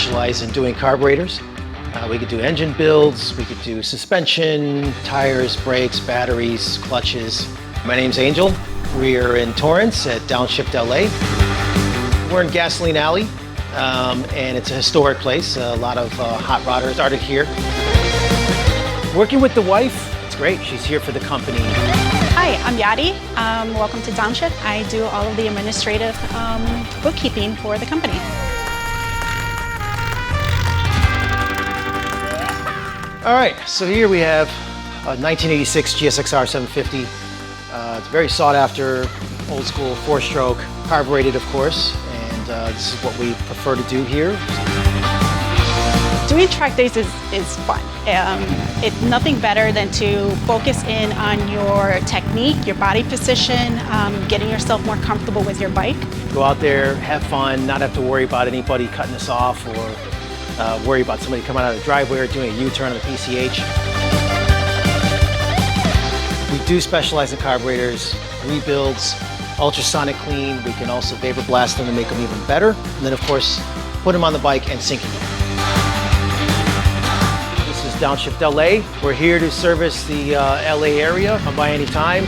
specialize in doing carburetors. We could do engine builds, we could do suspension, tires, brakes, batteries, clutches. My name's Angel. We're in Torrance at Downshift L.A. We're in Gasoline Alley, and it's a historic place. A lot of hot rodders started here. Working with the wife, it's great. She's here for the company. Hi, I'm Yari. Welcome to Downshift. I do all of the administrative bookkeeping for the company. All right, so here we have a 1986 GSX-R 750. It's very sought after, old school 4-stroke, carbureted of course, and this is what we prefer to do here. Doing track days is fun. It's nothing better than to focus in on your technique, your body position, getting yourself more comfortable with your bike. Go out there, have fun, not have to worry about anybody cutting us off or worry about somebody coming out of the driveway or doing a U-turn on the PCH. We do specialize in carburetors, rebuilds, ultrasonic clean. We can also vapor blast them to make them even better. And then of course, put them on the bike and sync them. This is Downshift L.A. We're here to service the L.A. area. Come by anytime.